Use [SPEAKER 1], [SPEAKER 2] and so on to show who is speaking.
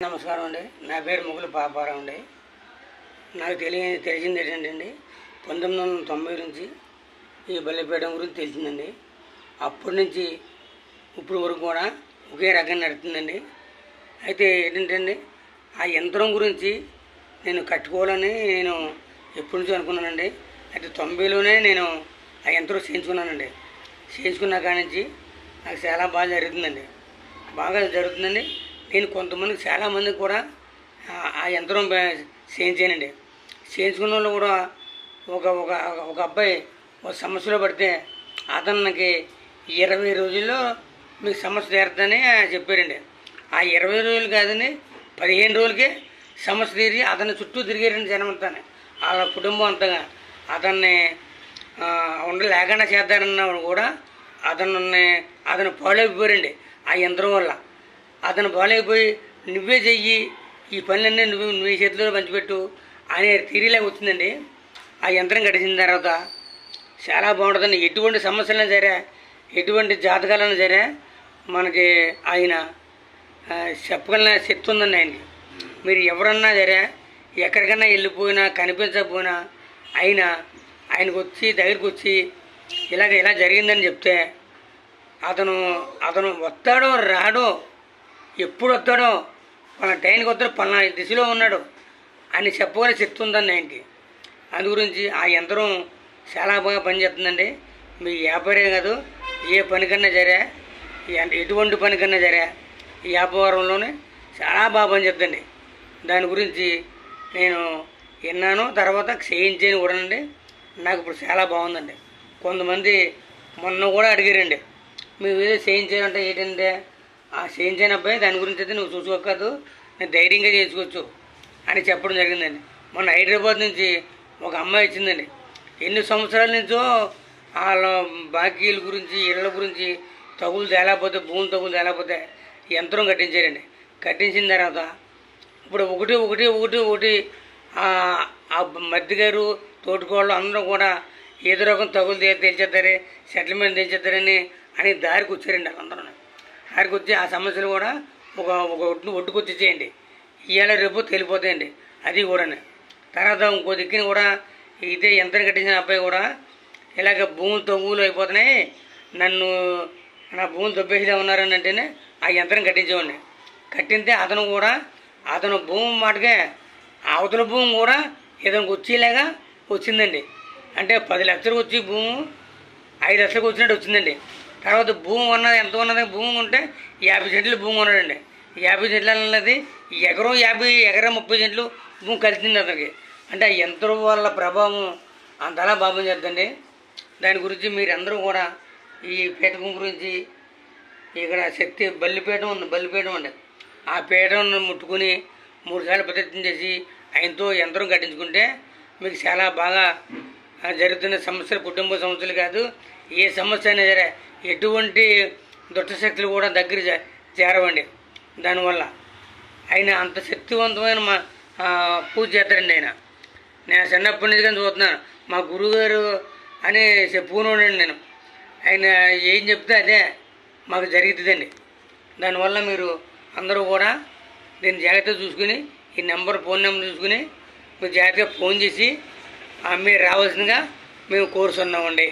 [SPEAKER 1] నమస్కారం అండి. నా పేరు ముగ్గులు పాపారావు అండి. నాకు తెలిసింది ఏంటంటే 1990 నుంచి ఈ బల్లిపేయడం గురించి తెలిసిందండి. అప్పటి నుంచి ఇప్పుడు వరకు కూడా ఒకే రకంగా నడుతుందండి. అయితే ఏంటంటే ఆ యంత్రం గురించి నేను కట్టుకోవాలని నేను ఎప్పటి నుంచో అనుకున్నానండి. అయితే 90లోనే నేను ఆ యంత్రం చేయించుకున్నానండి. చేయించుకున్న కాడి నుంచి నాకు చాలా బాగా జరుగుతుందండి. నేను కొంతమందికి చాలామందికి కూడా ఆ యంత్రం చేయించానండి. చేయించుకున్న వాళ్ళు కూడా ఒక ఒక ఒక అబ్బాయి ఒక సమస్యలో పడితే అతనికి 20 రోజుల్లో మీకు సమస్య తీరుతుందని చెప్పారండి. ఆ 20 రోజులు కాదని 15 రోజులకే సమస్య తీరి అతని చుట్టూ తిరిగారండి జనమంతానే. వాళ్ళ కుటుంబం అంతగా అతన్ని ఉండలేకుండా చేద్దారన్న కూడా అతను పాడైపోయారండి. ఆ యంత్రం వల్ల అతను బాగాలేకపోయి నువ్వే చెయ్యి, ఈ పనులన్నీ నీ చేతిలో పంచిపెట్టు అనే తీరిలాగా వచ్చిందండి. ఆ యంత్రం గడిచిన తర్వాత చాలా బాగుంటుందండి. ఎటువంటి సమస్యలైనా సరే, ఎటువంటి జాతకాలైనా సరే మనకి ఆయన చెప్పగలన శక్తి ఉందండి ఆయనకి. మీరు ఎవరన్నా సరే ఎక్కడికన్నా వెళ్ళిపోయినా కనిపించకపోయినా ఆయనకు వచ్చి దగ్గరికి వచ్చి ఇలా జరిగిందని చెప్తే అతను వస్తాడో రాడో, ఎప్పుడు వస్తాడో, మన టైంకి వస్తాడో, పలానా దిశలో ఉన్నాడు అని చెప్పగల శక్తి ఉందండి ఆయనకి. అందు గురించి ఆ యంత్రం చాలా బాగా పనిచేస్తుందండి. మీ వ్యాపారే కాదు, ఏ పనికన్నా సరే, ఎటువంటి పనికన్నా సరే ఈ వ్యాపారంలోనే చాలా బాగా పనిచేస్తుందండి. దాని గురించి నేను విన్నాను, తర్వాత చేయించేది కూడానండి. నాకు ఇప్పుడు చాలా బాగుందండి. కొంతమంది మొన్న కూడా అడిగారండి, మీరు ఏదో చేయించాలంటే ఏంటంటే ఆ చేయించిన అబ్బాయి దాని గురించి అయితే నువ్వు చూసుకోకదు, నేను ధైర్యంగా చేసుకోవచ్చు అని చెప్పడం జరిగిందండి. మొన్న హైదరాబాద్ నుంచి ఒక అమ్మాయి వచ్చిందండి. ఎన్ని సంవత్సరాల నుంచో వాళ్ళ బాకీల గురించి, ఇళ్ళ గురించి భూములు తేలేకపోతే యంత్రం కట్టించారండి. కట్టించిన తర్వాత ఇప్పుడు ఒకటి ఆ మధ్య గారు తోటికోళ్ళు అందరూ కూడా ఏదో రకం తగులు తెచ్చేస్తారే, సెటిల్మెంట్ తెచ్చేస్తారని దారికి వచ్చారండి. వాళ్ళందరూ దారికి వచ్చి ఆ సమస్యలు కూడా ఒక ఒడ్డుకొచ్చేసేయండి, ఇవాళ రేపు తెలిపోతాయండి. అది కూడా తర్వాత ఇంకో దిక్కుని కూడా ఇదే యంత్రం కట్టించిన అబ్బాయి కూడా ఇలాగ భూములు తగ్గులు అయిపోతున్నాయి, నా భూములు తప్పేసిదా ఉన్నారని అంటేనే ఆ యంత్రం కట్టించేవాడిని. కట్టింటే అతను భూమి మాటకే అవతల భూమి కూడా ఇతనికి వచ్చేలాగా వచ్చిందండి. అంటే 10 లక్షలకు వచ్చి భూము 5 లక్షలకు వచ్చినట్టు వచ్చిందండి. తర్వాత భూమి ఎంత ఉన్నది, భూమి ఉంటే 50 సెంట్లు భూమి ఉన్నాడండి. 50 సెంట్లు అన్నది ఎకరం 30 సెంట్లు భూమి కలిసింది అతనికి. అంటే ఆ యంత్రం వల్ల ప్రభావం అంతలా బాబం చేద్దండి. దాని గురించి మీరందరూ కూడా ఈ పీఠకం గురించి ఇక్కడ శక్తి బల్లిపీఠం అండి. ఆ పీఠం ముట్టుకుని 3 సార్లు ప్రదక్షిణ చేసి ఆయనతో యంత్రం కట్టించుకుంటే మీకు చాలా బాగా జరుగుతున్న సమస్యలు, కుటుంబ సమస్యలు కాదు, ఏ సమస్య అయినా సరే ఎటువంటి దుష్టశక్తులు కూడా దగ్గర చేరవండి. దానివల్ల ఆయన అంత శక్తివంతమైన పూజ చేస్తారండి. నేను చిన్నప్పటి నుంచి కానీ చూస్తున్నాను. మా గురువుగారు అని చెప్పుకున్నాడండి. నేను ఆయన ఏం చెప్తే అదే మాకు జరుగుతుందండి. దానివల్ల మీరు అందరూ కూడా దీన్ని జాగ్రత్తగా చూసుకుని ఈ ఫోన్ నెంబర్ చూసుకుని మీరు జాగ్రత్తగా ఫోన్ చేసి మీరు రావాల్సిందిగా మేము కోరుతున్నామండి.